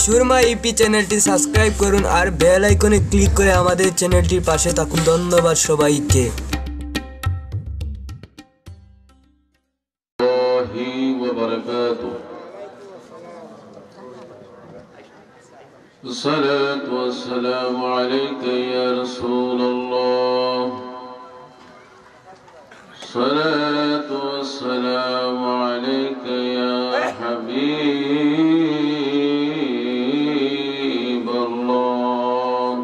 Surma E P চ্যানেলটি subscribe করুন আর bell আইকনে ক্লিক করে আমাদের চ্যানেলটির পাশে থাকুন। ধন্যবাদ সবাইকে। الصلاة والسلام عليك يا رسول الله. الصلاة والسلام عليك يا حبيب الله.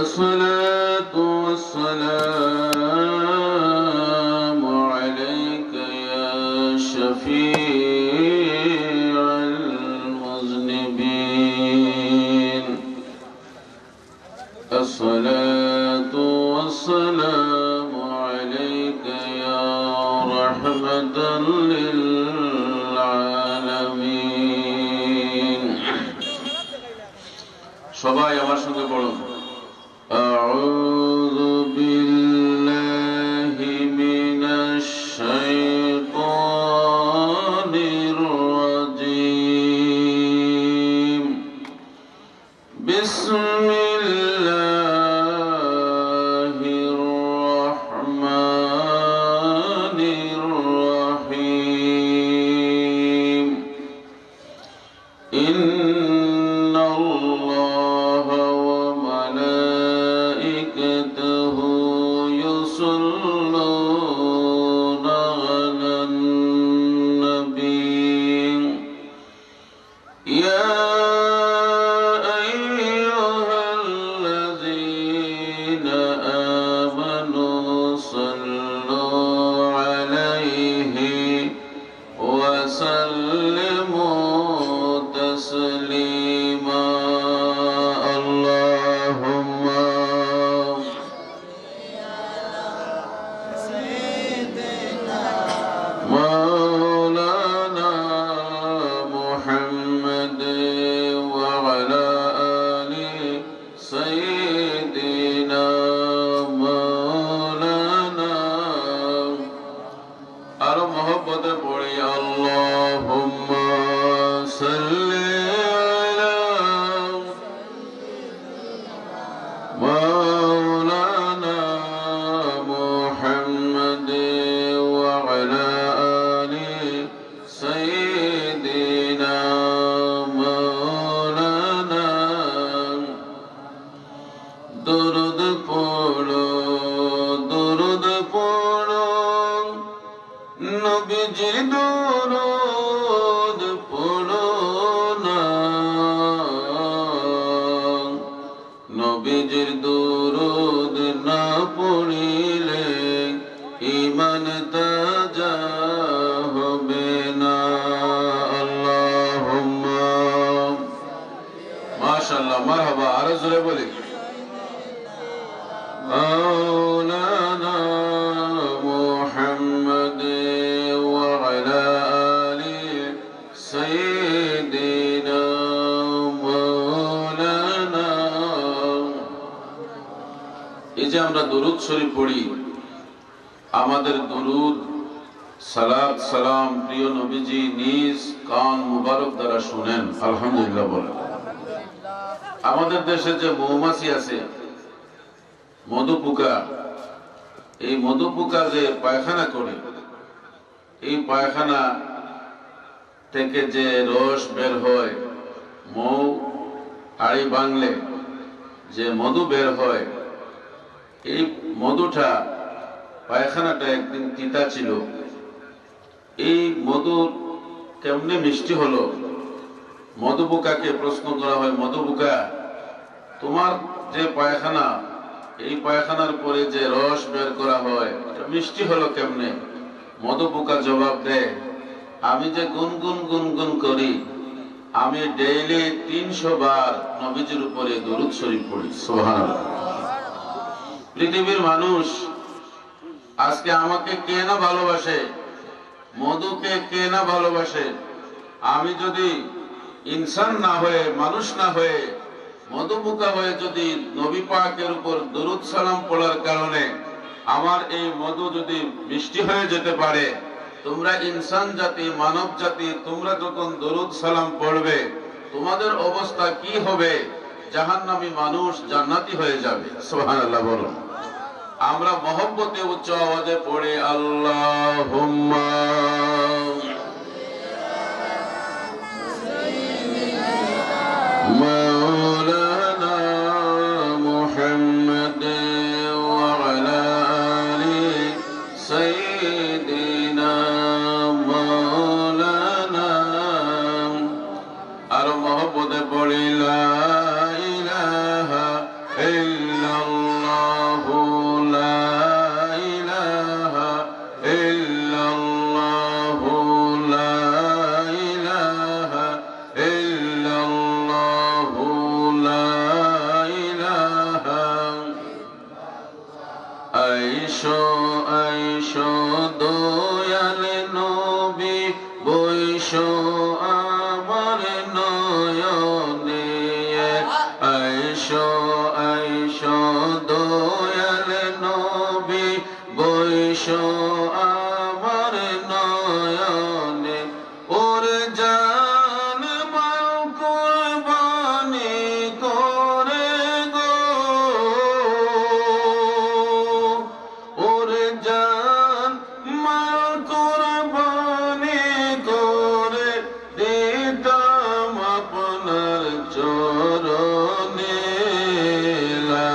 الصلاة والسلام عليك يا شفيع المذنبين. الصلاة والسلام عليك يا رحمة للعالمين. সবাই আমার সঙ্গে পড়ুন। أعوذ بالله من الشيطان الرجيم. بسم الله الرحمن الرحيم. إن الله وملائكته يصلون على النبي. يا أيها الذين آمنوا صلوا عليه وسلموا تسليما. اللهم مولانا محمد وعلى آل سيدنا مولانا. আর মোহব্বতে পড়ি আল্লাহুম্মা সাল্লি আলা مولانا محمد وعلى آل سيدنا مولانا. درود پڑھو درود پڑھو নবীজি দরুদ পড়ো না. নবীজির দরুদ না পড়িলে ঈমান তাজা হবে না. আল্লাহুম্মা মাশাআল্লাহ মারহাবা. আরো জোরে বলি مولانا محمد وعلى آل سيدنا مولانا. এই যে আমরা দরুদ শরীফ পড়ি, আমাদের দরুদ সালাত সালাম প্রিয় নবীজি নিজ কান মুবারক দ্বারা শুনেন। আলহামদুলিল্লাহ বলেন। আমাদের দেশে যে মৌমাছি আছে, মধুপোকা, এই মধুপোকা যে পায়খানা করে, এই পায়খানা থেকে যে রস বের হয়, মৌ হাড়ি ভাঙলে যে মধু বের হয়, এই মধুটা পায়খানাটা একদিন তিতা ছিল। এই মধু কেমনে মিষ্টি হলো? মধুপোকাকে প্রশ্ন করা হয়, মধুপোকা তোমার যে পায়খানা, এই পায়খানার পরে যে রস বের করা হয় এটা মিষ্টি হলো কেমনে? মধুপোকা জবাব দেয়, আমি যে গুনগুন গুনগুন করি, আমি ডেইলি 300 বার নবীজির উপরে দরুদ শরীফ পড়ি। সুবহানাল্লাহ। পৃথিবীর মানুষ আজকে আমাকে কে না ভালোবাসে, মধুকে কে না ভালোবাসে। আমি যদি ইনসান না হয়ে, মানুষ না হয়ে, মধুপোকা হয়ে যদি নবী পাকের উপর দরুদ সালাম পড়ার কারণে আমার এই মধু যদি মিষ্টি হয়ে যেতে পারে, তোমরা ইনসান জাতি, মানব জাতি, তোমরা যখন দরুদ সালাম পড়বে তোমাদের অবস্থা কি হবে? জাহান্নামী মানুষ জান্নাতি হয়ে যাবে। সুবহানাল্লাহ বলো। আমরা মহব্বতে উচ্চ আওয়াজে পড়ে আল্লাহুম্মা মাওলানা মুহাম্মদ ওয়া আলা আলি সাইয়্যিদিনা মাওলানা, আর মহব্বতে পড়ি লা ইলাহা ইল্লাল্লাহু লা ইলাহা ইল্লাল্লাহু লা ইলাহা ইল্লাল্লাহু লা ইলাহা। আইশো আইশো দয়াল নবী বৈশো আমার নয়নে, আইশো আইশো দয়াল নবী বৈশো আমার নয়নে, ওর জান মাও কুরবানি করে গো, ওর জান মাও কুরবানি করে দিতাম আপনার চরণে। লা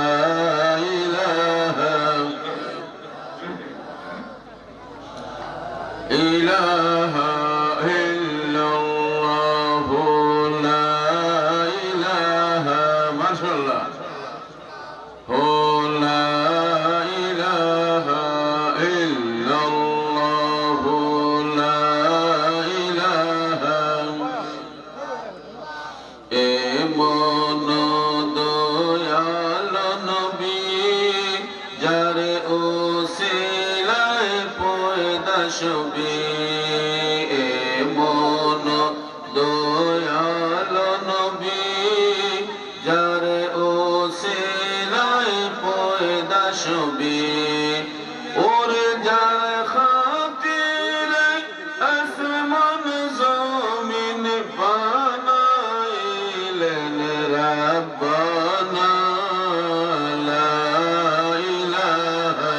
ইলাহা ইলাহা ইল্লাল্লাহু লা ইলাহা, মাশাআল্লাহ, হু লা ইলাহা ইল্লাল্লাহু লা ইলাহা। এমন দয়াল নবী যারে ওসিলায় পয়দা সবে, এমন দয়াল নবী যারে ওসিলায় পয়দা সবে, ওর যার খাতিরে আসমান জমিন বানাইলেন রাব্বানা। লা ইলাহা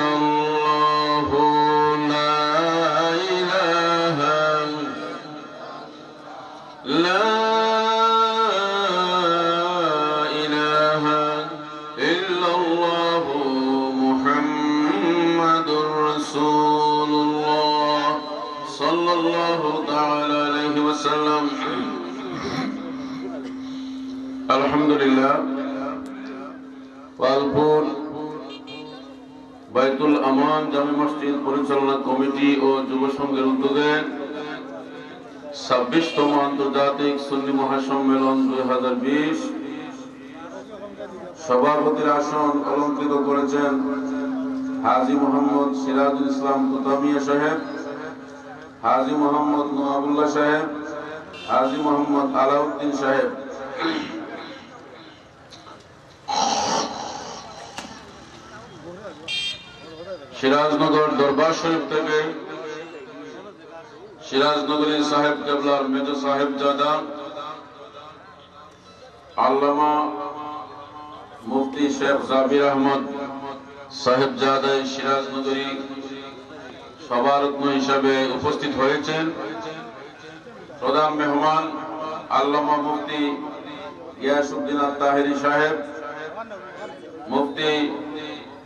ইল্লাল্লাহু লা ইলাহা লা ইলাহা ইল্লাল্লাহু মুহাম্মাদুর রাসূলুল্লাহ সাল্লাল্লাহু তাআলা আলাইহি ওয়াসাল্লাম। আলহামদুলিল্লাহ, পালপুর বাইতুল আমান জামে মসজিদ পরিচালনা কমিটি ও যুব সংঘের উদ্যোগে 26তম আন্তর্জাতিক সুন্নি মহাসম্মেলন 2020 সভাপতির আসন অলঙ্কৃত করেছেন হাজী মোহাম্মদ সিরাজুল ইসলাম কুতামিয়া সাহেব, হাজী মোহাম্মদ নোয়াবুল্লাহ সাহেব, হাজী মোহাম্মদ আলাউদ্দিন সাহেব। সিরাজনগর দরবার শরীফ থেকে সিরাজনগরী সাহেব কেবলার মেজর সাহেবজাদা আল্লামা মুফতি শেখ জাবির আহমদ সাহেবজাদা সিরাজনগরী সভারত্ন হিসাবে উপস্থিত হয়েছেন। প্রধান মেহমান আল্লামা মুফতি ইয়াসউদ্দিন আত-তাহেরি সাহেব, মুফতি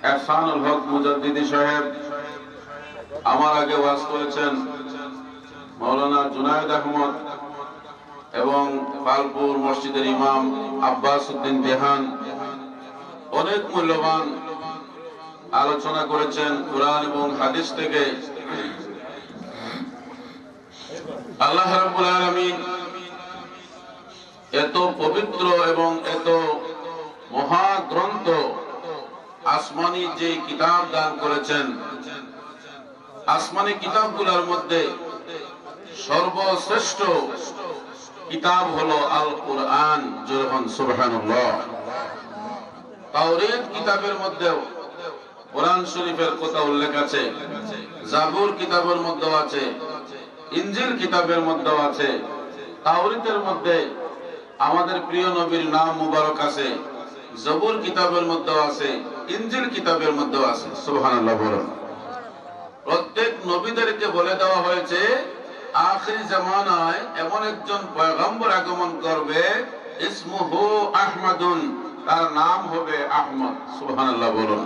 এহসানুল হক মুজাদ্দিদি সাহেব, আমার আগে ওয়াজ করেছেন মাওলানা জুনায়েদ আহমদ এবং পালপুর মসজিদের ইমাম আব্বাস উদ্দিন দেহান অনেক মূল্যবান আলোচনা করেছেন কুরআন এবং হাদিস থেকে। আল্লাহ রাব্বুল আলামিন এত পবিত্র এবং এত মহাগ্রন্থ আসমানি যে কিতাব দান করেছেন, আসমানি কিতাবগুলোর মধ্যে সর্বশ্রেষ্ঠ কিতাব হলো আল কুরআন। জোরে বলুন সুবহানাল্লাহ। তাওরাত কিতাবের মধ্যেও কোরআন শরীফের কথা উল্লেখ আছে, জাবুর কিতাবের মধ্যেও আছে, ইনজিল কিতাবের মধ্যেও আছে, তাওরাতের মধ্যে আমাদের প্রিয় নবীর নাম মুবারক আছে, জবুর কিতাবের মধ্যেও আছে, ইনজিল কিতাবের মধ্যেও আছে। সুবহানাল্লাহ বলুন। প্রত্যেক নবীদেরকে বলে দেওয়া হয়েছে আখির জামানায় এমন একজন পয়গম্বর আগমন করবে, ইসমুহু আহমদুন, তার নাম হবে আহমদ। সুবহানাল্লাহ বলুন।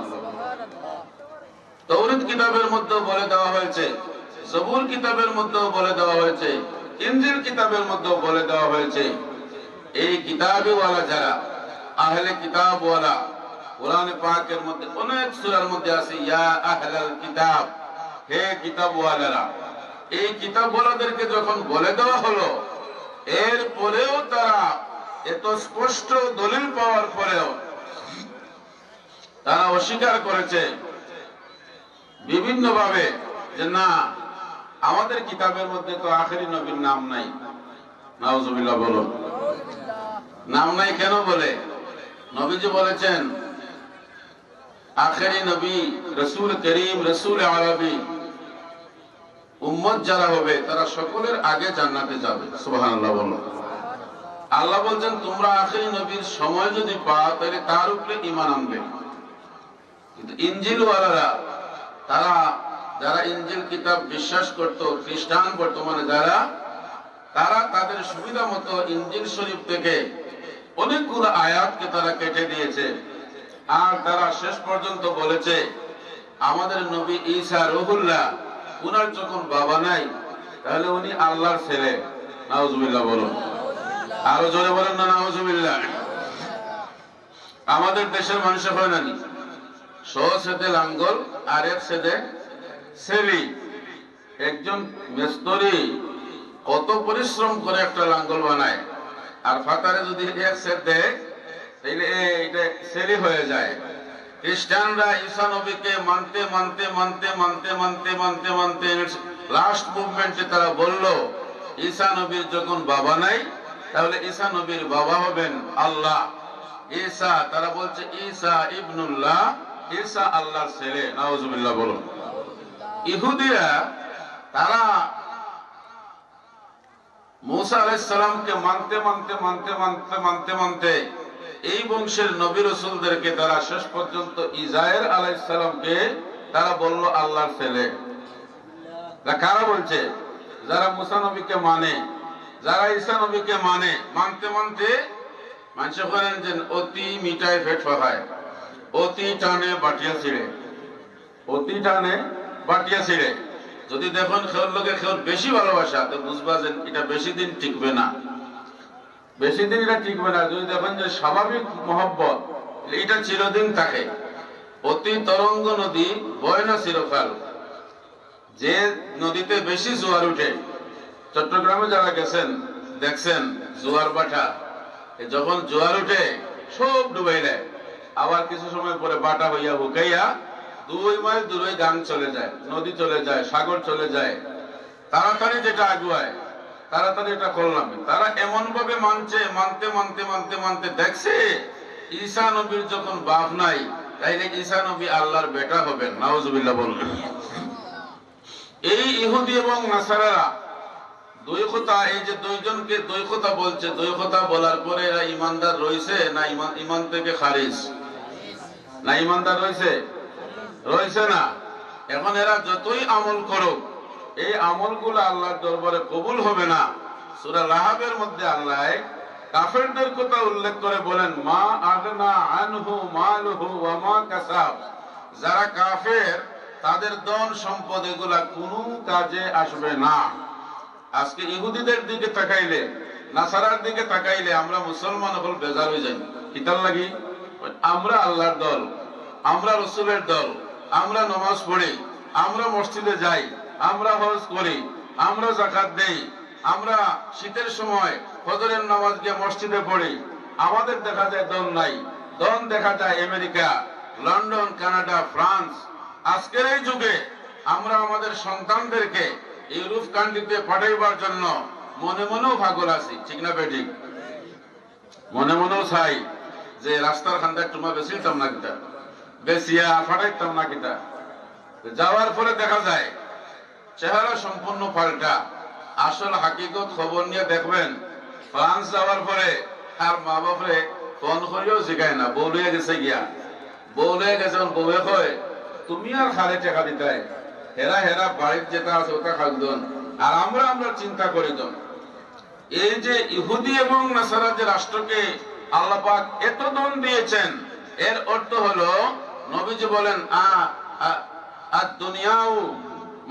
তাওরাত কিতাবের মধ্যে বলে দেওয়া হয়েছে, জবুর কিতাবের মধ্যে বলে দেওয়া হয়েছে, ইনজিল কিতাবের মধ্যে বলে দেওয়া হয়েছে, এই কিতাবওয়ালা যারা আহলে কিতাবওয়ালা, কোরআনে পাকের মধ্যে অনেক সূরার মধ্যে আছে ইয়া আহলাল কিতাব, হে কিতাবওয়ালারা। এই কিতাবওয়ালাদেরকে যখন বলে দেওয়া হলো, এর পরেও তারা এত স্পষ্ট দলিল পাওয়ার পরেও তারা অস্বীকার করেছে বিভিন্ন ভাবে যে না, আমাদের কিতাবের মধ্যে তো আখেরি নবীর নাম নাই। নাউজুবিল্লাহ বলুন। নাম নাই কেন বলে? নবীজি বলেছেন আখেরি নবী রাসূল করিম, রাসূল আরবী উম্মত যারা হবে তারা সকলের আগে জান্নাতে যাবে। সুবহানাল্লাহ বলুন। আল্লাহ বলছেন তোমরা আখেরি নবীর সময় যদি পাও তাহলে তার উপরে ঈমান আনবে। কিন্তু ইনজিল ওয়ালারা, তারা যারা ইনজিল কিতাব বিশ্বাস করত, খ্রিস্টান বর্তমানে যারা, তারা তাদের সুবিধা মতো ইনজিল শরীফ থেকে অনেকগুলো আয়াতকে তারা কেটে দিয়েছে। আর তারা শেষ পর্যন্ত বলেছে আমাদের নবী ঈসা রুহুল্লাহ, উনার যখন বাবা নাই তাহলে উনি আল্লাহর ছেলে। নাউজুবিল্লাহ বলুন। আরো জোরে বলেন না নাউজুবিল্লাহ। আমাদের দেশের মানুষের হয় নানি, সেদে লাঙ্গল আর এক সেদে সেলি। একজন মিস্ত্রি কত পরিশ্রম করে একটা লাঙ্গল বানায়, আর ফাতারে যদি এক সেদ দেয় তাহলে এটা সেলি হয়ে যায়। খ্রিস্টানরা ঈসা নবীকে মানতে মানতে মানতে মানতে মানতে মানতে মানতে লাস্ট মুভমেন্টে তারা বলল ঈসা নবীর যখন বাবা নাই তাহলে ঈসা নবীর বাবা হবেন আল্লাহ। ঈসা, তারা বলছে ঈসা ইবনুল্লাহ, ঈসা আল্লাহর ছেলে। নাউজুবিল্লাহ বলুন। ইহুদিরা তারা মুসা আলাইহিস সালামকে মানতে মানতে মানতে মানতে মানতে মানতে এই বংশের নবী রাসূলদেরকে তারা শেষ পর্যন্ত ইসরাঈল আলাইহিস সালামকে তারা বলল আল্লাহর ছেলে। কারা বলছে? যারা মুসা নবীকে মানে, যারা ঈসা নবীকে মানে, মানতে মানতে মানুষ করেন যে অতি মিঠাই ফেট ফাঁকায়, অতি টানে বাটিয়া ছিঁড়ে, অতি টানে বাটিয়া ছিঁড়ে। যদি দেখুন খেউর লোকে খেউর বেশি ভালোবাসা, তো বুঝবা যে এটা বেশি দিন টিকবে না, বেশি দিন এটা টিকবে না। যদি দেখেন যে স্বাভাবিক মহব্বত, এটা চিরদিন থাকে। অতি তরঙ্গ নদী বয় না চিরকাল। যে নদীতে বেশি জোয়ার উঠে, চট্টগ্রামে যারা গেছেন দেখছেন জোয়ার বাটা, যখন জোয়ার উঠে সব ডুবাই দেয়, আবার কিছু সময় পরে বাটা হইয়া হুকাইয়া 2 মাইল দূরে গান চলে যায়, নদী চলে যায়, সাগর চলে যায়। তাড়াতাড়ি যেটা আগুয়ায়, তাড়াতাড়ি এটা করলাম। তারা এমন ভাবে মানছে, মানতে মানতে মানতে মানতে দেখছে ঈসা নবীর যখন বাপ নাই তাইলে ঈসা নবী আল্লাহর বেটা হবেন। নাউজুবিল্লাহ বলুন। এই ইহুদি এবং নাসারারা দুই কথা, এই যে দুইজনকে দুই কথা বলছে, দুই কথা বলার পরে এরা ইমানদার রয়েছে না ইমান থেকে খারিজ? না ইমানদার রয়েছে? রয়েছে না। এখন এরা যতই আমল করুক, এই আমলগুলো আল্লাহর দরবারে কবুল হবে না। সূরা লাহাবের মধ্যে আল্লাহ কাফেরদের কথা উল্লেখ করে বলেন মা আগনা আনহু মালুহু ওয়া মা কাসাব। যারা কাফের তাদের ধন সম্পদ এগুলা কোনো কাজে আসবে না। আজকে ইহুদিদের দিকে তাকাইলে, নাসারার দিকে তাকাইলে আমরা মুসলমান হল বেজার হয়ে যাই। কিতার লাগি? আমরা আল্লাহর দল, আমরা রাসূলের দল, আমরা নামাজ পড়ি, আমরা মসজিদে যাই, আমরা হজ করি, আমরা যাকাত দেই, আমরা শীতের সময় ফজরের নামাজ গিয়ে মসজিদে পড়ি। আমাদের দেখা যায় দল নাই, দল দেখা যায় আমেরিকা, লন্ডন, কানাডা, ফ্রান্স। আজকের এই যুগে আমরা আমাদের সন্তানদেরকে ইউরোপ কান্ট্রিতে পাঠাইবার জন্য মনে মনেও পাগল আছি, ঠিক না বেঠিক? মনে মনেও চাই যে রাস্তার খান্দায় তোমার বেশিতাম না কিতা, বেশিয়া ফাটাইতাম না কিতা। যাওয়ার পরে দেখা যায় চেহারা সম্পূর্ণ পাল্টা। আসল হাকিকত খবর নিয়ে দেখবেন, ফ্রান্স যাওয়ার পরে আর মা বাপরে ফোন করিও শিখায় না, বউ লইয়া গেছে গিয়া, বউ লইয়া গেছে, বউয়ে কয় তুমি আর খালে টাকা দিতাই, হেরা হেরা বাড়ির যেটা আছে ওটা খাকদন, আর আমরা চিন্তা করি দন। এই যে ইহুদি এবং নাসারা যে রাষ্ট্রকে আল্লাহ পাক এত দন দিয়েছেন, এর অর্থ হলো নবীজি বলেন দুনিয়াও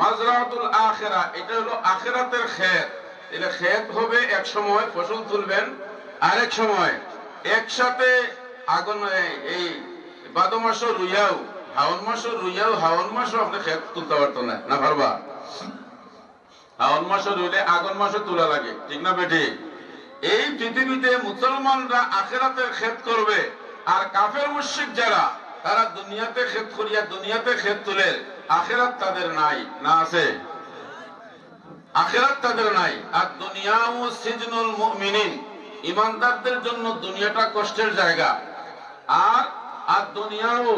মাজরাতুল আখিরা, এটা হলো আখিরাতের ক্ষেত। এটা ক্ষেত হবে, এক সময় ফসল তুলবেন, আরেক সময় একসাথে আগুন, এই বাদ মাসও রুইয়াও, হাওন মাসও রুইয়াও, হাওন মাসও আপনি ক্ষেত তুলতে পারতো না, না পারবা? হাওন মাসও রুইলে আগুন মাসও তোলা লাগে, ঠিক না বেটি? এই পৃথিবীতে মুসলমানরা আখিরাতের ক্ষেত করবে, আর কাফের মুশরিক যারা, তারা দুনিয়াতে ক্ষেত করিয়া দুনিয়াতে ক্ষেত তুলে, আখিরাত তাদের নাই, না আছে? আখিরাত তাদের নাই। আর দুনিয়াও সিজনুল মুমিনিন, ঈমানদারদের জন্য দুনিয়াটা কষ্টের জায়গা। আর দুনিয়াও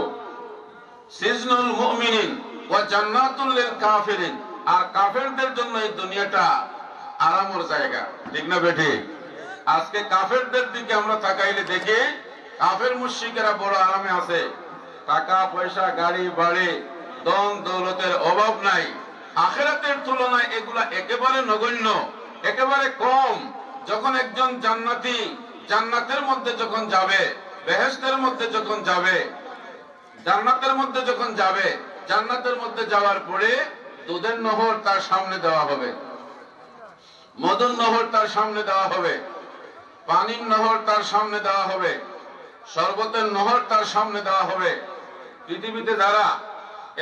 সিজনুল মুমিনিন ওয়া জান্নাতুল লিল কাফিরিন, আর কাফেরদের জন্য এই দুনিয়াটা আরামের জায়গা, ঠিক না বেটি? আজকে কাফেরদের দিকে আমরা তাকাইলে দেখি কাফের মুশরিকেরা বড় আরামে আছে, টাকা পয়সা, গাড়ি বাড়ি, দন দৌলতের অভাব নাই। আখিরাতের তুলনায় এগুলা একেবারে নগণ্য, একেবারে কম। যখন একজন জান্নাতি জান্নাতের মধ্যে যখন যাবে, বেহেশতের মধ্যে যখন যাবে, জান্নাতের মধ্যে যখন যাবে, জান্নাতের মধ্যে যাওয়ার পরে দুধের নহর তার সামনে দেওয়া হবে, মধুর নহর তার সামনে দেওয়া হবে, পানির নহর তার সামনে দেওয়া হবে, শরবতের নহর তার সামনে দেওয়া হবে। পৃথিবীতে যারা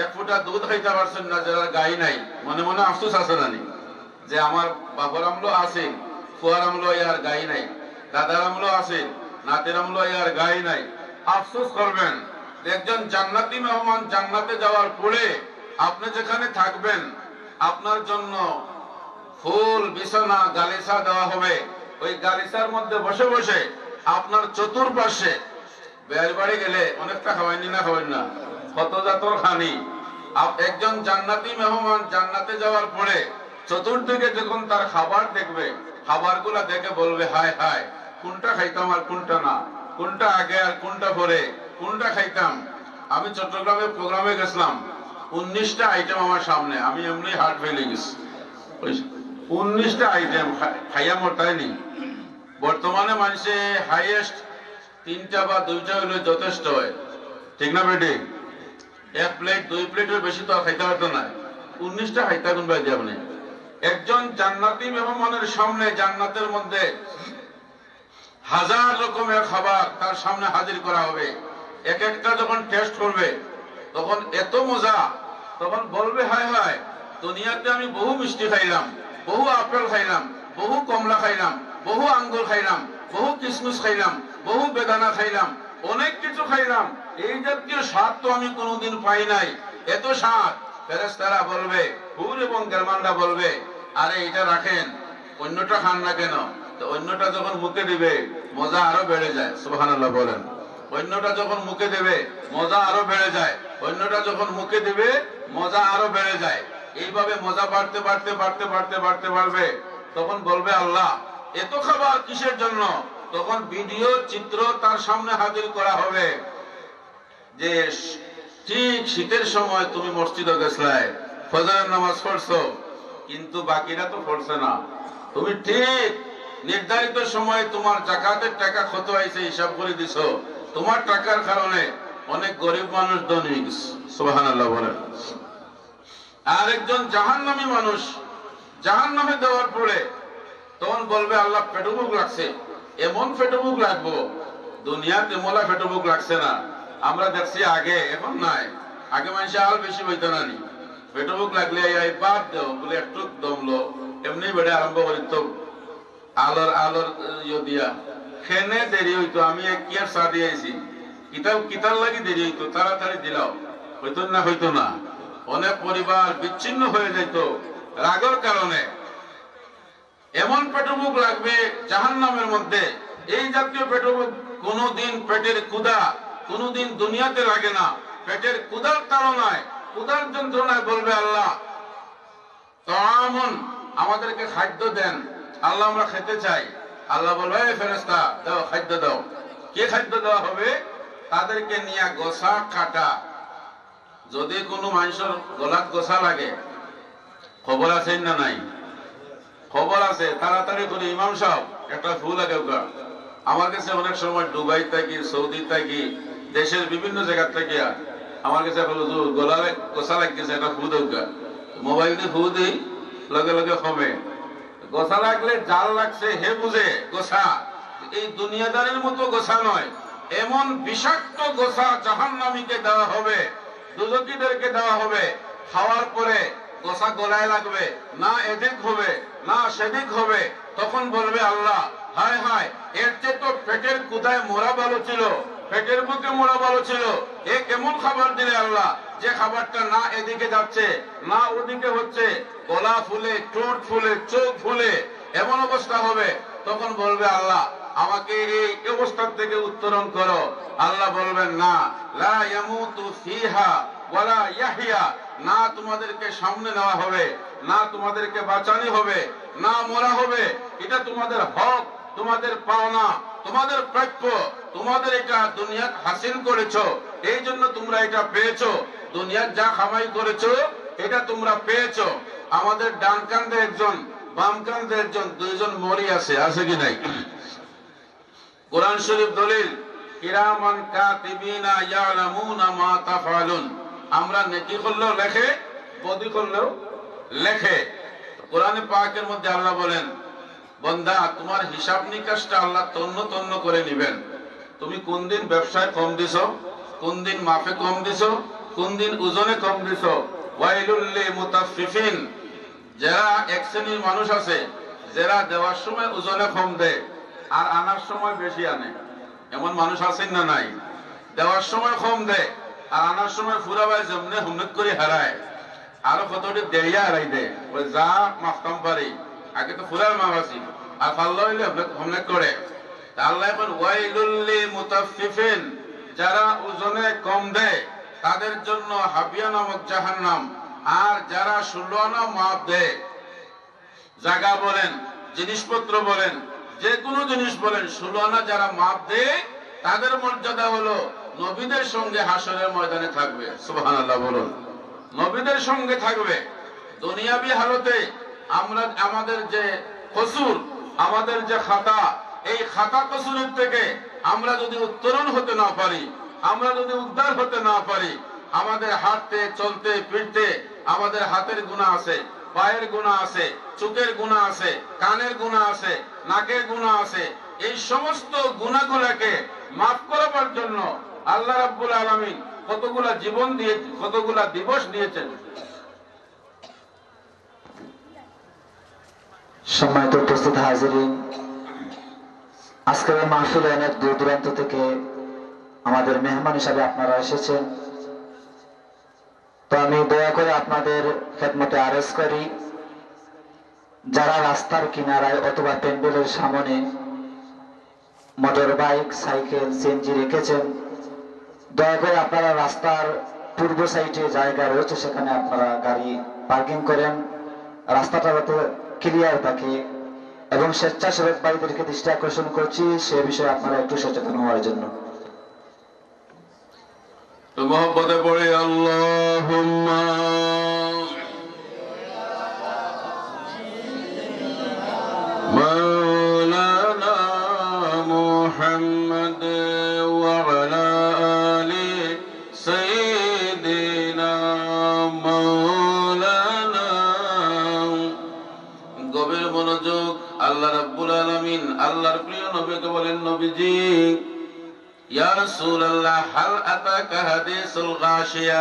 এক ফোঁটা দুধ খাইতে পারছেন না, যারা গাই নাই, মনে মনে আফসোস আছে নানি যে আমার বাবার আমলো আছে, ফুয়ার আমলো আর গাই নাই, দাদার আমলো আছে, নাতের আমলো আর গাই নাই, আফসোস করবেন। একজন জান্নাতি মেহমান জান্নাতে যাওয়ার পরে আপনি যেখানে থাকবেন, আপনার জন্য ফুল, বিছানা, গালিচা দেওয়া হবে। ওই গালিচার মধ্যে বসে বসে আপনার চতুর্পাশে, বের বাড়ি গেলে অনেকটা খাওয়াইনি না, খাওয়াই না, কত জাতর খানি। একজন জান্নাতি মেহমান জান্নাতে যাওয়ার পরে চতুর্দিকে যখন তার খাবার দেখবে, খাবারগুলা দেখে বলবে হায় হায়, কোনটা খাইতাম আর কোনটা না, কোনটা আগে আর কোনটা পরে, কোনটা খাইতাম। আমি চট্টগ্রামে প্রোগ্রামে গেছিলাম, 19টা আইটেম আমার সামনে, আমি এমনি হার্ট ফেলে গেছি। 19টা আইটেম খাইয়া মোটাইনি। বর্তমানে মানুষে হাইয়েস্ট 3টা বা 2টা হলে যথেষ্ট হয়, ঠিক না বেটি? 1 প্লেট 2 প্লেটের বেশি তো খাইতে পারতো না, 19টা খাইতে কোন ভাই আপনি? একজন জান্নাতি মেহমানের সামনে জান্নাতের মধ্যে হাজার রকমের খাবার তার সামনে হাজির করা হবে। এক একটা যখন টেস্ট করবে তখন এত মজা, তখন বলবে হায় হায়, দুনিয়াতে আমি বহু মিষ্টি খাইলাম, বহু আপেল খাইলাম, বহু কমলা খাইলাম, বহু আঙ্গুর খাইলাম, বহু কিশমিশ খাইলাম, বহু বেদানা খাইলাম, অনেক কিছু খাইলাম, এই জাতীয় স্বাদ তো আমি কোনোদিন পাই নাই। এত স্বাদ। ফেরেশতারা বলবে, হুর এবং গেরমানরা বলবে, আরে এটা রাখেন, অন্যটা খান না কেন? তো অন্যটা যখন মুখে দিবে মজা আরো বেড়ে যায়, সুবহানাল্লাহ বলেন। অন্যটা যখন মুখে দেবে মজা আরো বেড়ে যায়, অন্যটা যখন মুখে দিবে মজা আরো বেড়ে যায়। এইভাবে মজা বাড়তে বাড়তে বাড়তে বাড়তে বাড়তে বাড়বে। তখন বলবে আল্লাহ এত খাবার কিসের জন্য? তখন ভিডিও চিত্র তার সামনে হাজির করা হবে যে ঠিক শীতের সময় তুমি মসজিদে গেছলাই, ফজরের নামাজ পড়ছো, কিন্তু বাকিরা তো পড়ছে না। তুমি ঠিক নির্ধারিত সময়ে তোমার যাকাতের টাকা কত হয়েছে হিসাব করে দিছো, তোমার টাকার কারণে অনেক গরিব মানুষ ধনী হয়ে গেছে, সুবহানাল্লাহ বলেন। আর একজন জাহান্নামী মানুষ জাহান্নামে দেওয়ার পরে তখন বলবে আল্লাহ পেটে ভুক লাগছে, এমন পেটে ভুক লাগবো, দুনিয়াতে মোলা পেটে ভুক লাগছে না। আমরা দেখছি আগে, এখন নাই, আগে মানুষ আল বেশি হইতো না, পেটে ভুক লাগলে এই বাদ দেও বলে একটু দমলো, এমনি বেড়ে আরম্ভ করি তো আলোর আলোর ইয়ে দিয়া খেনে দেরি হইতো। আমি এক কিয়ার চা দিয়েছি, কিতাব লাগি দেরি হইতো, তাড়াতাড়ি দিলাও, হইতো না হইতো না। অনেক পরিবার বিচ্ছিন্ন হয়ে যেত রাগের কারণে। এমন পেটে ভুক লাগবে জাহান্নামের মধ্যে, এই জাতীয় পেটে ভুক কোনোদিন পেটের ক্ষুধা কোনোদিন দুনিয়াতে লাগে না। পেটের ক্ষুধার তাড়নায় ক্ষুধার যন্ত্রণায় বলবে আল্লাহ তাআমুন, আমাদেরকে খাদ্য দেন আল্লাহ, আমরা খেতে চাই। আল্লাহ বলবে এই ফেরেশতা দাও, খাদ্য দাও। কি খাদ্য দেওয়া হবে? তাদেরকে নিয়ে গোসা কাটা। যদি কোনো মানুষের গলাত গোসা লাগে, খবর আছে না নাই? খবর আছে, তাড়াতাড়ি করে ইমাম সাহেব একটা ফুল লাগে। আমার কাছে অনেক সময় দুবাই থাকি, সৌদি থাকি, দেশের বিভিন্ন জায়গা থেকে আমার কাছে গলায় গোসা লাগতেছে, একটা ফু দৌকা। মোবাইল দিয়ে ফু দিই, লগে লগে কমে। গোসা লাগলে জাল লাগছে হে বুঝে গোসা। এই দুনিয়াদারের মতো গোসা নয়, এমন বিষাক্ত গোসা জাহান্নামীকে দেওয়া হবে, দুজকিদেরকে দেওয়া হবে। খাওয়ার পরে গোসা গলায় লাগবে না, এদিক হবে না সেদিক হবে। তখন বলবে আল্লাহ হায় হায়, এর চেয়ে তো পেটের কুদায় মোরা ভালো ছিল, পেটের বুকে মোরা ভালো ছিল। এ কেমন খাবার দিলে আল্লাহ, যে খাবারটা না এদিকে যাচ্ছে না ওদিকে হচ্ছে, গলা ফুলে, ঠোঁট ফুলে, চোখ ফুলে, এমন অবস্থা হবে। তখন বলবে আল্লাহ আমাকে এই অবস্থা থেকে উত্তরণ করো। আল্লাহ বলবেন না, লা ইয়ামুতু ফিহা ওয়ালা ইয়াহইয়া, না তোমাদেরকে সামনে নেওয়া হবে, না তোমাদেরকে বাঁচানো হবে, না মরা হবে। এটা তোমাদের হক, তোমাদের পাওনা, তোমাদের প্রাপ্য। তোমাদের এটা দুনিয়া হাসিল করেছো, এই জন্য তোমরা এটা পেয়েছো। দুনিয়ার যা কামাই করেছো এটা তোমরা পেয়েছো। আমাদের ডান কান্দে একজন, বাম কান্দে একজন, দুইজন মরি আছে, আছে কি নাই? কোরআন শরীফ দলিল, কিরামান কাতিবিনা ইয়ালামুনা মা তাফআলুন। আমরা নেকি করলেও লেখে, বদি করলেও লেখে। কোরআনে পাকের মধ্যে আল্লাহ বলেন, বান্দা তোমার হিসাব নিকাশটা আল্লাহ তন্ন তন্ন করে নেবেন। তুমি কোন দিন ব্যবসায় কম দিছো, কোন দিন মাফে কম দিছো, কোন দিন ওজনে কম দিছো। ওয়াইলুল লিল মুতাফফিফিন, যারা এক শ্রেণীর মানুষ আছে যারা দেওয়ার সময় ওজনে কম দেয় আর আনার সময় বেশি আনে। এমন মানুষ আছেন না নাই? দেওয়ার সময় কম দেয় আর আনার সময় ফুরা ভাই যেমনে হুমনেক করে হারায়, আরো কতটি দেরিয়া হারাই দেয়। ওই যা মাফতাম পারি, আগে তো ফুরার মাফ আছি, আর পাল্লা হইলে হুমনেক করে। আল্লাহ এখন ওয়াইলুল লিল মুতাফফিফিন, যারা ওজনে কম দেয় তাদের জন্য হাবিয়া নামক জাহান্নাম। আর যারা 16 আনা মাপ দেয়, জায়গা বলেন, জিনিসপত্র বলেন, যে কোনো জিনিস বলেন, 16 আনা যারা মাপ দেয় তাদের মর্যাদা হলো নবীদের সঙ্গে হাসরের ময়দানে থাকবে। সুবহানাল্লাহ বলুন, নবীদের সঙ্গে থাকবে। দুনিয়াবি হালতে আমরা আমাদের যে কসুর, আমাদের যে খাতা, এই খাতা কসুরের থেকে আমরা যদি উত্তরণ হতে না পারি, আমরা যদি উদ্ধার হতে না পারি, আমাদের হাঁটতে চলতে ফিরতে আমাদের হাতের গুনাহ আছে, পায়ের গুনাহ আছে, চোখের গুনাহ আছে, কানের গুনাহ আছে, নাকের গুনাহ আছে। এই সমস্ত গুনাহগুলোকে মাফ করার জন্য আল্লাহ রাব্বুল আলামিন কতগুলা জীবন দিয়ে, কতগুলা দিবস দিয়েছেন। সম্মানিত উপস্থিত হাজিরিন, আজকের এই মাহফিলে অনেক দূর দূরান্ত থেকে আমাদের মেহমান হিসাবে আপনারা এসেছেন। তো আমি দয়া করে আপনাদের খেদমতে আরজ করি, যারা রাস্তার কিনারায় অথবা প্যান্ডেলের সামনে মোটর বাইক, সাইকেল, সিএনজি রেখেছেন, দয়া করে আপনারা রাস্তার পূর্ব সাইডে জায়গা রয়েছে, সেখানে আপনারা গাড়ি পার্কিং করেন। রাস্তাটা যাতে ক্লিয়ার থাকে এবং স্বেচ্ছাসেবক ভাইদেরকে দৃষ্টি আকর্ষণ করছি সে বিষয়ে আপনারা একটু সচেতন হওয়ার জন্য। তো মহব্বতে পড়ে আল্লাহুম্মা মাওলানা মুহাম্মদ ওয়া আলা আলি সাইয়্যিদিনা মাওলানা। গভীর মনোযোগ। আল্লাহ রাব্বুল আলামিন আল্লাহর প্রিয় নবীকে বলেন, নবীজি ইয়া রাসূলুল্লাহ হাল আতাকা হাদিসুল গাশিয়া।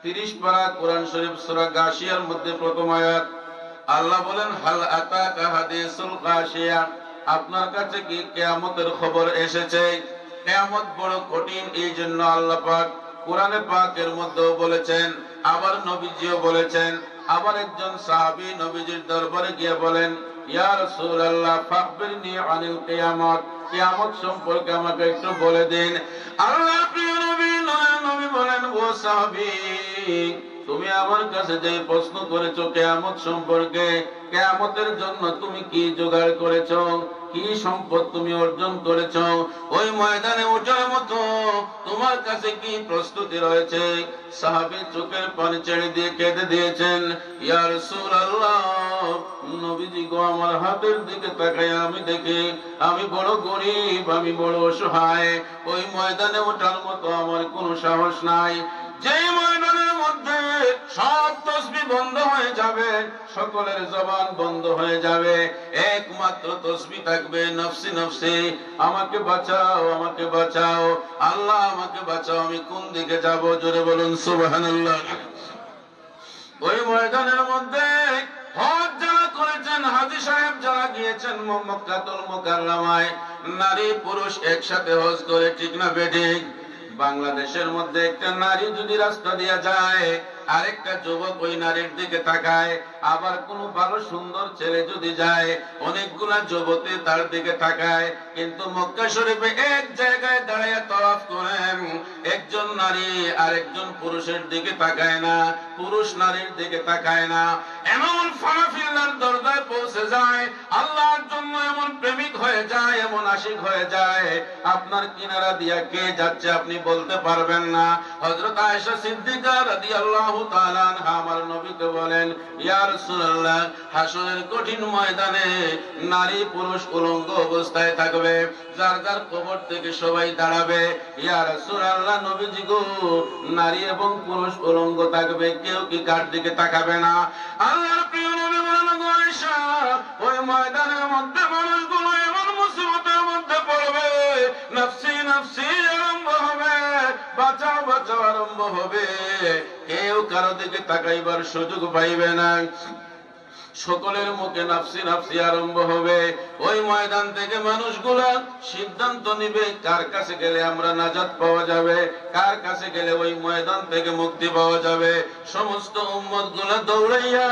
30 পারা কোরআন শরীফ সূরা গাশিয়ার মধ্যে প্রথম আয়াত। আল্লাহ বলেন হাল আতাকা হাদিসুল গাশিয়া, আপনার কাছে কি কিয়ামতের খবর এসেছে? কিয়ামত বড় কঠিন, এই জন্য আল্লাহ পাক কোরআনে পাকের মধ্যেও বলেছেন, আবার নবীজিও বলেছেন। আবার একজন সাহাবী নবীজির দরবারে গিয়ে বলেন, ইয়া রাসূলুল্লাহ ফাখবিরনি আনিল কিয়ামত, কিয়ামত সম্পর্কে আমাকে একটু বলে দিন। আল্লাহর প্রিয় নবী নবী বলেন, ও সাহাবী, তুমি আমার কাছে যে প্রশ্ন করেছো কিয়ামত সম্পর্কে, কিয়ামতের জন্য তুমি কি জোগাড় করেছো, কি সম্পদ তুমি অর্জন করেছো, ওই ময়দানে ওঠার মতো তোমার কাছে কি প্রস্তুতি রয়েছে? সাহাবী চোখের পানি ছেড়ে দিয়ে কেঁদে দিয়েছেন, ইয়া রাসূলুল্লাহ, নবীজি গো, আমার হাতের দিকে তাকায় আমি দেখি আমি বড় গরীব, আমি বড় অসহায়, ওই ময়দানে ওঠার মতো আমার কোনো সাহস নাই। যে ময়দানের মধ্যে সব তাসবিহ বন্ধ হয়ে যাবে, সকলের জবান বন্ধ হয়ে যাবে, একমাত্র তাসবিহ থাকবে, নফসি নফসি, আমাকে বাঁচাও, আমাকে বাঁচাও, আল্লাহ আমাকে বাঁচাও, আমি কোন দিকে যাব? জোরে বলুন সুবহানাল্লাহ। ওই ময়দানের মধ্যে হজ যারা করেছেন, হাজী সাহেব যারা গিয়েছেন মক্কাতুল মুকাররমায়, নারী পুরুষ একসাথে হজ করে, ঠিক না বেঠিক? বাংলাদেশের মধ্যে একটা নারী যদি রাস্তা দিয়ে যায়, আরেকটা যুবক ওই নারীর দিকে তাকায়, আবার কোন ভালো সুন্দর ছেলে যদি যায়, অনেকগুলা যুবতী তার দিকে তাকায়, কিন্তু মক্কা শরীফে এক জায়গায় দাঁড়িয়ে তাওয়াফ করেন, একজন নারী আরেকজন পুরুষের দিকে তাকায় না, পুরুষ নারীর দিকে তাকায় না। এমন ফানাফিল্লার দরজায় পৌঁছে যায়, আল্লাহর জন্য এমন প্রেমিক হয়ে যায়, এমন আশিক হয়ে যায়, আপনার কিনারা দিয়া কে যাচ্ছে আপনি বলতে পারবেন না। হযরত আয়েশা সিদ্দিকা রাদিয়াল্লাহু তাআলা আনহা আমার নবীকে বলেন, ইয়া রাসূলুল্লাহ, হাসরের কঠিন ময়দানে নারী পুরুষ উলঙ্গ অবস্থায় থাকবে, যার যার কবর থেকে সবাই দাঁড়াবে, ইয়া রাসূলুল্লাহ, নবীজি গো, নারী এবং পুরুষ উলঙ্গ থাকবে, কেউ কি কার দিকে তাকাবে না? আল্লাহর প্রিয় নবী বলেন, গো আয়েশা, ওই ময়দানের মধ্যে মানুষগুলো এমন মুসিবতের মধ্যে পড়বে, নফসি নফসি আরম্ভ হবে, বাঁচাও বাঁচাও আরম্ভ হবে, কেউ কারো দিকে তাকাইবার সুযোগ পাইবে না, সকলের মুখে নাফসি নাফসি আরম্ভ হবে। ওই ময়দান থেকে মানুষগুলা সিদ্ধান্ত নিবে কার কাছে গেলে আমরা নাজাত পাওয়া যাবে, কার কাছে গেলে ওই ময়দান থেকে মুক্তি পাওয়া যাবে। সমস্ত উম্মত গুলা দৌড়াইয়া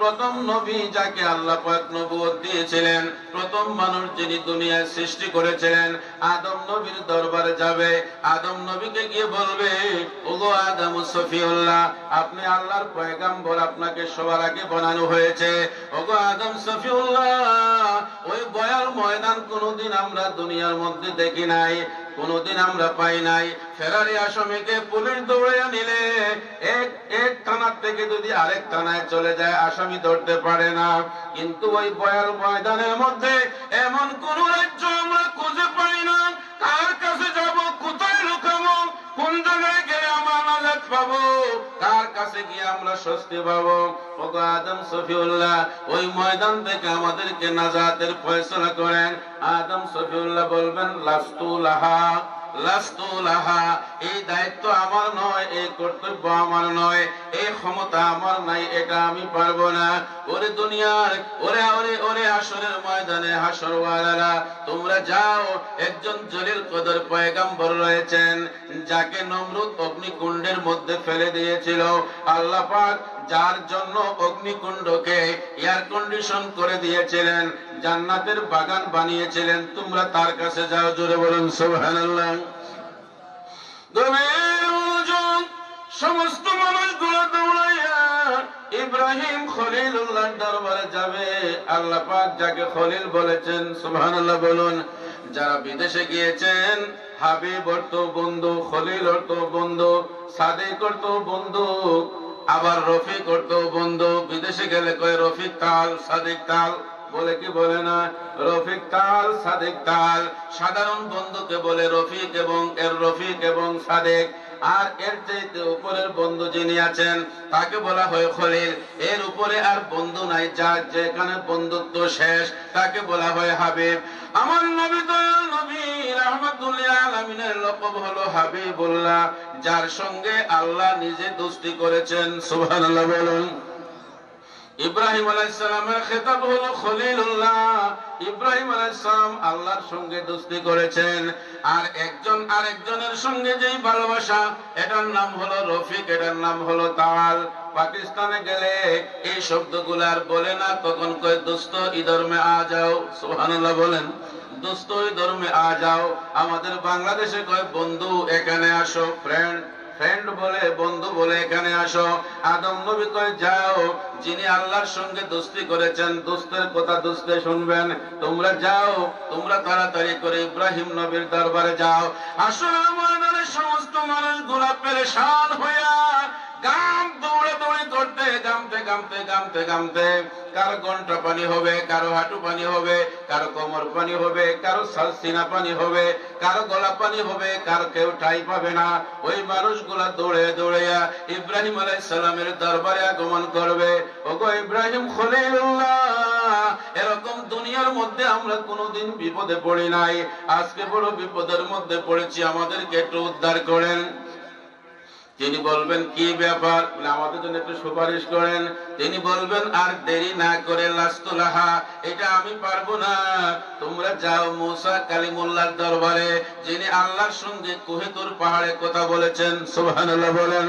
প্রথম নবী যাকে আল্লাহ পাক নবুয়ত দিয়েছিলেন, প্রথম মানুষ যিনি দুনিয়ায় সৃষ্টি করেছিলেন, আদম নবীর দরবারে যাবে, আদম নবীকে গিয়ে বলবে, ওগো আদম সফিউল্লাহ, আপনি আল্লাহর পয়গাম্বর, আপনাকে সবার আগে বানানো হয়েছে, ওগো আদম সফিউল্লাহ, ওই বয়াল ময়দান কোনোদিন আমরা দুনিয়ার মধ্যে দেখি নাই, কোনদিন আমরা পাই নাই। ফেরারি আসামিকে পুলিশ দৌড়াইয়া নিলে এক থানার থেকে যদি আরেক থানায় চলে যায়, আসামি ধরতে পারে না। কিন্তু ওই বয়াল ময়দানের মধ্যে এমন কোন রাজ্য আমরা খুঁজে পাই না। কার কাছে যাব, কোথায় লুকাবো, কোন জায়গায় গেলে আমরা নাজাত পাবো, কার কাছে গিয়ে আমরা স্বস্তি পাবো? ওগো আদম সফিউল্লাহ, ওই ময়দান থেকে আমাদেরকে নাজাতের ফয়সালা করেন। আদম সফিউল্লাহ বলবেন, লাস্তু লাহা, লাস্তু লাহা, এই দায়িত্ব আমার নয়, এই কর্তব্য আমার নয়, এই ক্ষমতা আমার নাই, এটা আমি পারবো না। ওরে দুনিয়ার, ওরে ওরে ওরে হাসরের ময়দানে হাসরওয়ালারা, তোমরা যাও, একজন জলিল কদর পয়গাম্বর রয়েছেন, যাকে নমরুদ অগ্নিকুণ্ডের মধ্যে ফেলে দিয়েছিল, আল্লাহ পাক যার জন্য অগ্নিকুণ্ডকে এয়ার কন্ডিশন করে দিয়েছিলেন, জান্নাতের বাগান বানিয়েছিলেন, তোমরা তার কাছে যাও। জোরে বলুন সুবহানাল্লাহ। সমস্ত মানুষগুলো দৌড়াইয়া ইব্রাহিম খলিলুল্লাহর দরবারে যাবে। আল্লাহ পাক যাকে খলিল বলেছেন, সুবহানাল্লাহ বলুন। যারা বিদেশে গিয়েছেন, হাবিব অর্থ বন্ধু, খলিল অর্থ বন্ধু, সাদিক অর্থ বন্ধু, আবার রফিক অর্থ বন্ধু। বিদেশে গেলে কয় রফিক তাল, সাদিক তাল, বলে কি বলে না? রফিক তাল, সাদিক তাল। সাধারণ বন্ধুকে বলে রফিক এবং এর রফিক এবং সাদিক। আর এর চাইতে উপরের বন্ধু যিনি আছেন তাকে বলা হয় খলিল। এর উপরে আর বন্ধু নাই, যার যেখানে বন্ধুত্ব শেষ তাকে বলা হয় হাবিব। আমার নবী দয়াল নবী রাহমাতুল লিল আলামিনের লকব হলো হাবিবুল্লাহ, যার সঙ্গে আল্লাহ নিজে দোস্তি করেছেন। সুবহানাল্লাহ বলুন। ইব্রাহিম আলাইহিস সালামের খেতাব হলো খলিলুল্লাহ। ইব্রাহিম আলাইহিস সালাম আল্লাহর সঙ্গে দোস্তি করেছেন। আর একজন আরেকজনের সঙ্গে যেই ভালোবাসা, এটার নাম হলো রফিক, এটার নাম হলো তাল। পাকিস্তানে গেলে এই শব্দগুলো আর বলে না, তখন কয় দোস্ত ইধর মে আ যাও। সুবহানাল্লাহ বলেন। দোস্ত ওই ধর্মে আ যাও। আমাদের বাংলাদেশে কয় বন্ধু এখানে আসো, ফ্রেন্ড ফ্রেন্ড বলে, বন্ধু বলে এখানে আসো। আদম নবী কয় যাও, যিনি আল্লাহর সঙ্গে দোস্তি করেছেন দোস্তের কথা দোস্তে শুনবেন। তোমরা যাও, তোমরা তাড়াতাড়ি করে ইব্রাহিম নবীর দরবারে যাও। আসলে ময়দানের সমস্ত মানুষগুলা পেরেশান হইয়া গাম দৌড়াদৌড়ি করতে, গামতে গামতে গামতে গামতে কারো ঘন্টা পানি হবে, কারো হাঁটু পানি হবে, কারো কোমর পানি হবে, কারো সিনা পানি হবে, কারো গলা পানি হবে, কারো কেউ ঠাই পাবে না। ওই মানুষগুলা দৌড়ে দৌড়িয়া ইব্রাহিম আলাইহিস সালামের দরবারে আগমন করবে। ওগো ইব্রাহিম খলিলুল্লাহ, এরকম দুনিয়ার মধ্যে আমরা কোনোদিন বিপদে পড়ি নাই, আজকে বড় বিপদের মধ্যে পড়েছি, আমাদেরকে একটু উদ্ধার করেন। তিনি বলবেন কি ব্যাপার, আমাদের জন্য একটু সুপারিশ করেন। তিনি বলবেন আর দেরি না করে লাস্তুলাহা, এটা আমি পারবো না, তোমরা যাও মুসা কালিমুল্লাহর দরবারে, যিনি আল্লাহর সঙ্গে কুহেতুর পাহাড়ে কথা বলেছেন। সুবহানাল্লাহ বলেন।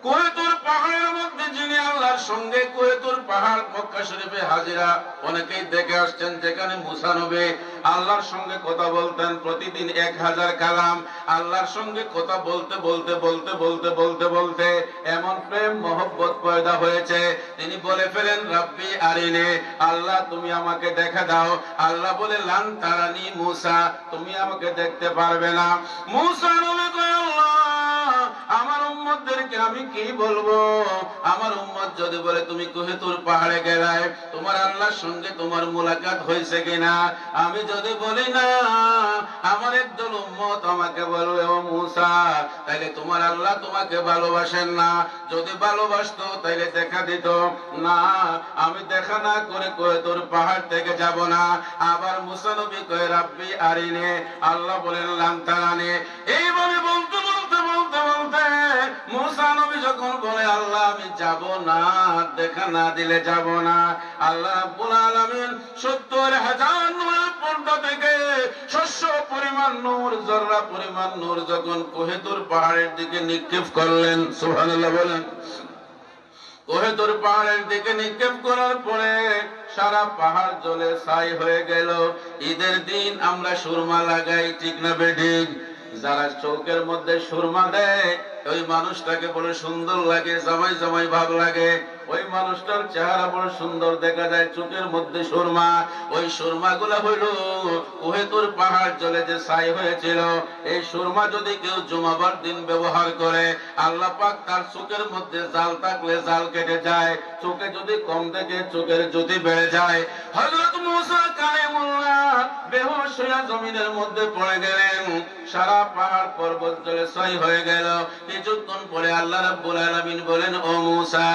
কুহেতুর পাহাড়ের মধ্যে যিনি আল্লাহর সঙ্গে, কুহেতুর পাহাড় মক্কা শরীফে হাজিরা অনেকেই দেখে আসছেন, যেখানে মুসা নবী আল্লাহর সঙ্গে কথা বলতেন প্রতিদিন 1000 কালাম। আল্লাহর সঙ্গে কথা বলতে বলতে বলতে বলতে বলতে বলতে এমন প্রেম মহব্বত পয়দা হয়েছে, তিনি বলে ফেলেন রাব্বি আরিনে, আল্লাহ তুমি আমাকে দেখা দাও। আল্লাহ বলে লান তারানি মুসা, তুমি আমাকে দেখতে পারবে না। মুসা নবী কয় আল্লাহ, আমার উম্মতদেরকে আমি কি বলবো? আমার উম্মত যদি বলে তুমি কুহেতুর পাহাড়ে গেলায়, তোমার আল্লাহর সঙ্গে তোমার মুলাকাত হয়েছে কিনা? আমি যদি বলি না, আমার একদল উম্মত আমাকে বলবে ও মুসা, তাইলে তোমার আল্লাহ তোমাকে ভালোবাসেন না, যদি ভালোবাসতো তাইলে দেখা দিত না, আমি দেখা না করে কুহেতুর পাহাড় থেকে যাব না। আবার মুসা নবী কয় রাব্বি আরিনে, আল্লাহ বলেন লান তারানি। এইভাবে বলতে বলতে বলতে বলতে মুসা নবী যখন বলে আল্লাহ আমি যাব না, দেখা না দিলে যাব না, আল্লাহ রাব্বুল আলামিন 70,000 নূরের পর্দা থেকে শস্য পরিমাণ নূর, জররা পরিমাণ নূর যখন কুহেতুর পাহাড়ের দিকে নিক্ষেপ করলেন, সুবহানাল্লাহ বলেন। কুহেতুর পাহাড়ের দিকে নিক্ষেপ করার পরে সারা পাহাড় জ্বলে ছাই হয়ে গেল। ঈদের দিন আমরা সুরমা লাগাই, ঠিক না বেঠিক? যারা চৌকের মধ্যে সুরমা দেয় ওই মানুষটাকে বড় সুন্দর লাগে, জামাই জামাই ভাব লাগে। ওই মানুষটার চেহারা বড় সুন্দর দেখা যায়, চোখের মধ্যে সুরমা। ওই সুরমা গুলা হইল কুহেতুর পাহাড় জ্বলে যে ছাই হয়েছিল। এই সুরমা যদি কেউ জুমাবার দিন ব্যবহার করে, আল্লাহ পাক তার চোখের মধ্যে জাল থাকলে জাল কেটে যায়, চোখে যদি কম দেখে চোখের জ্যোতি বেড়ে যায়। হযরত মুসা কালিমুল্লাহ বেহুশ হয়ে জমিনের মধ্যে পড়ে গেলেন, সারা পাহাড় পর্বত জ্বলে ছাই হয়ে গেল। কিছুক্ষণ পরে আল্লাহ রাব্বুল আলামিন বলেন ও মুসা,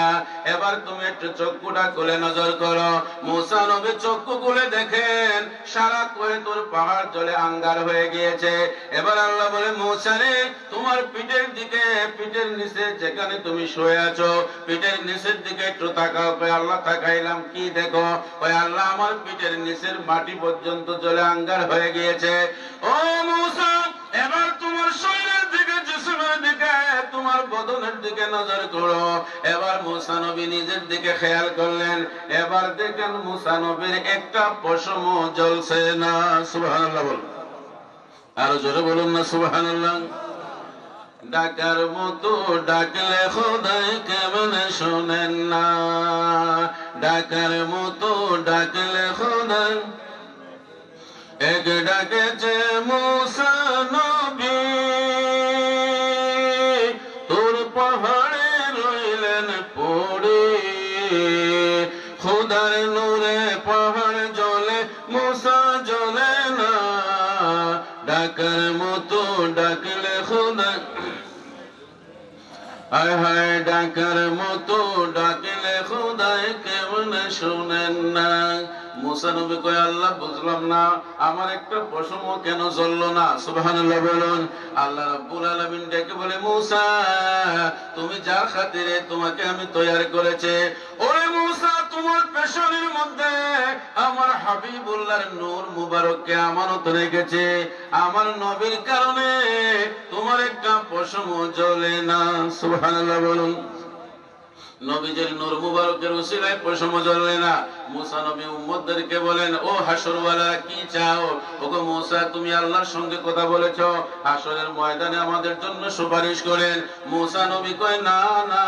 এবার তুমি একটু চক্ষুটা খুলে নজর করো। মুসা নবী চক্ষু খুলে দেখেন সারা কুহেতুর পাহাড় জ্বলে আঙ্গার হয়ে গিয়েছে। এবার আল্লাহ বলে মুসা রে, তোমার পিঠের দিকে, পিঠের নিচে যেখানে তুমি শুয়ে আছো, পিঠের নিচের দিকে একটু তাকাও। কয় আল্লাহ তাকাইলাম, কি দেখো? কয় আল্লাহ আমার পিঠের নিচের মাটি পর্যন্ত জ্বলে আঙ্গার হয়ে গিয়েছে। ও মুসা, এবার তোমার শরীরের দিকে, জিসমের দিকে, তোমার বদনের দিকে নজর করো। এবার মুসা নবী নিজের দিকে খেয়াল করলেন, এবার দেখেন মুসা নবীর একটা পশমও জ্বলছে না। সুবহানাল্লাহ বলুন, আরো জোরে বলুন না সুবহানাল্লাহ। ডাকার মতো ডাকলে খোদাই কেমনে শোনেন না, ডাকার মতো ডাকলে খোদাই। এক ডাকেছে মুসা নবী, তোর পাহাড়ে রইলেন পড়ে, খোদার নূরে পাহাড় জ্বলে, মুসা জ্বলে না, ডাকার মতো ডাকলে খোদা। হায় হায়, ডাকার মতো ডাকলে খোদাই কেমন শুনেন না। মুসা নবী কয় আল্লাহ বুঝলাম না, আমার একটা পশমও কেন জ্বললো না? সুবহানাল্লাহ বলুন। আল্লাহ রাব্বুল আলামিন ডেকে বলে মুসা, তুমি যার খাতিরে তোমাকে আমি তৈরি করেছি, ওরে মুসা তোমার পেশনের মধ্যে আমার হাবিবুল্লাহর নূর মুবারককে আমানত রেখেছে। আমার নবীর কারণে তোমার একটা পশমও জ্বলে না। সুবহানাল্লাহ বলুন। নবীজির নূর মুবারকের উসিলায় পশম জ্বললে না। মুসা নবী উম্মতদেরকে বলেন, ও হাসরওয়ালা কি চাও? ওগো মুসা, তুমি আল্লাহর সঙ্গে কথা বলেছো, হাসরের ময়দানে আমাদের জন্য সুপারিশ করেন। মুসা নবী কয়, না না,